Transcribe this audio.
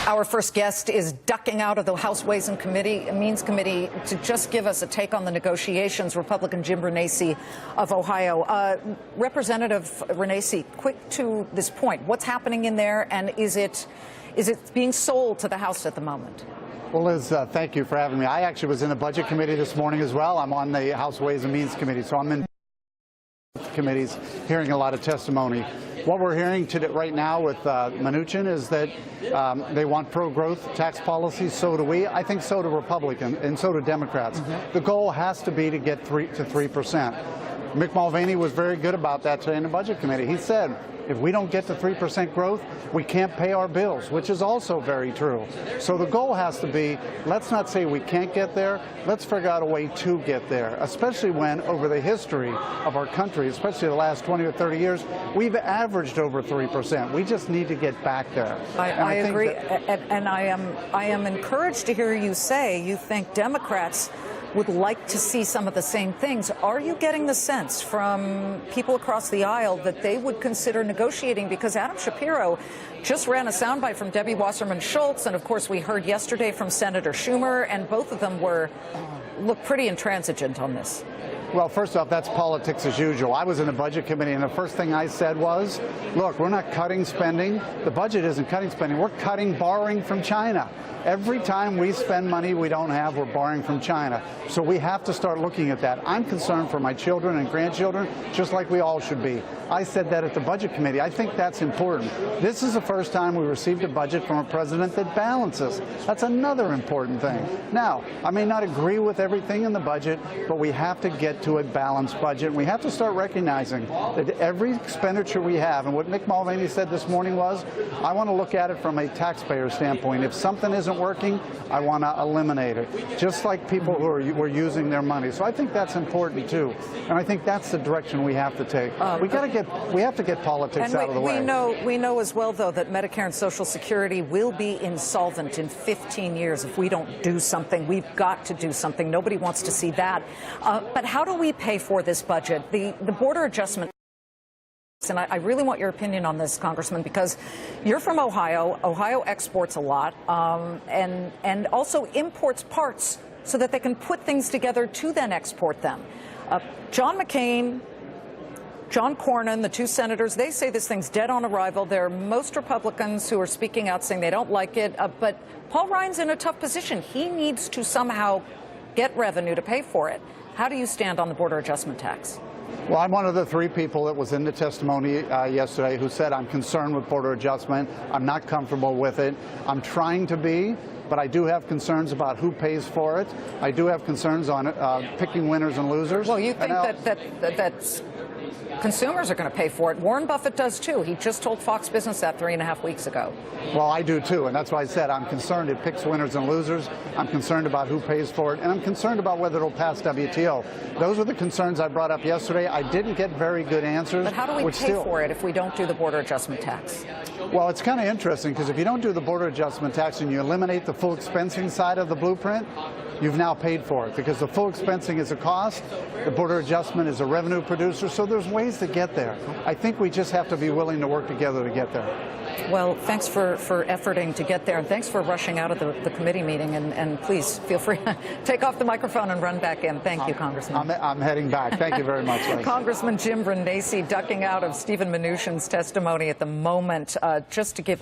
Our first guest is ducking out of the House Ways and Means Committee to just give us a take on the negotiations. Republican Jim Renacci of Ohio. Representative Renacci, quick to this point, what's happening in there, and is it being sold to the House at the moment? Well, Liz, thank you for having me. I actually was in the Budget Committee this morning as well. I'm on the House Ways and Means Committee, so I'm in committees hearing a lot of testimony. What we're hearing today, right now with Mnuchin is that they want pro-growth tax policies. So do we. I think so do Republicans, and so do Democrats. The goal has to be to get 3%. Mick Mulvaney was very good about that today in the Budget Committee. He said, if we don't get to 3% growth, we can't pay our bills, which is also very true. So the goal has to be, let's not say we can't get there, let's figure out a way to get there, especially when over the history of our country, especially the last 20 or 30 years, we've averaged over 3%. We just need to get back there. I agree, and I am encouraged to hear you say you think Democrats would like to see some of the same things. Are you getting the sense from people across the aisle that they would consider negotiating? Because Adam Shapiro just ran a soundbite from Debbie Wasserman Schultz, and of course we heard yesterday from Senator Schumer, and both of them look pretty intransigent on this. Well, first off, that's politics as usual. I was in the Budget Committee, and the first thing I said was, look, we're not cutting spending. The budget isn't cutting spending. We're cutting borrowing from China. Every time we spend money we don't have, we're borrowing from China. So we have to start looking at that. I'm concerned for my children and grandchildren, just like we all should be. I said that at the Budget Committee. I think that's important. This is the first time we received a budget from a president that balances. That's another important thing. Now, I may not agree with everything in the budget, but we have to get to a balanced budget. We have to start recognizing that every expenditure we have, and what Mick Mulvaney said this morning was, I want to look at it from a taxpayer standpoint. If something isn't working, I want to eliminate it, just like people who were using their money. So I think that's important too, and I think that's the direction we have to take. We have to get politics out of the way. We know as well, though, that Medicare and Social Security will be insolvent in 15 years if we don't do something. We've got to do something. Nobody wants to see that. But how do we pay for this budget? The border adjustment. And I really want your opinion on this, Congressman, because you're from Ohio. Ohio exports a lot and also imports parts so that they can put things together to then export them. John McCain, John Cornyn, the two senators, they say this thing's dead on arrival. There are most Republicans who are speaking out saying they don't like it. But Paul Ryan's in a tough position. He needs to somehow get revenue to pay for it. How do you stand on the border adjustment tax? Well, I'm one of the three people that was in the testimony yesterday who said I'm concerned with border adjustment. I'm not comfortable with it. I'm trying to be, but I do have concerns about who pays for it. I do have concerns on picking winners and losers. Well, you think that consumers are going to pay for it. Warren Buffett does too. He just told Fox Business that 3.5 weeks ago. Well, I do too, and that's why I said I'm concerned it picks winners and losers. I'm concerned about who pays for it, and I'm concerned about whether it'll pass WTO. Those are the concerns I brought up yesterday. I didn't get very good answers. But how do we pay for it if we don't do the border adjustment tax? Well, it's kind of interesting because if you don't do the border adjustment tax and you eliminate the full expensing side of the blueprint, you've now paid for it because the full expensing is a cost, the border adjustment is a revenue producer, so there's ways to get there. I think we just have to be willing to work together to get there. Well, thanks for efforting to get there, and thanks for rushing out of the committee meeting, and please feel free to take off the microphone and run back in. Thank you, Congressman. I'm heading back. Thank you very much, Liz. Congressman Jim Renacci ducking out of Stephen Mnuchin's testimony at the moment, just to give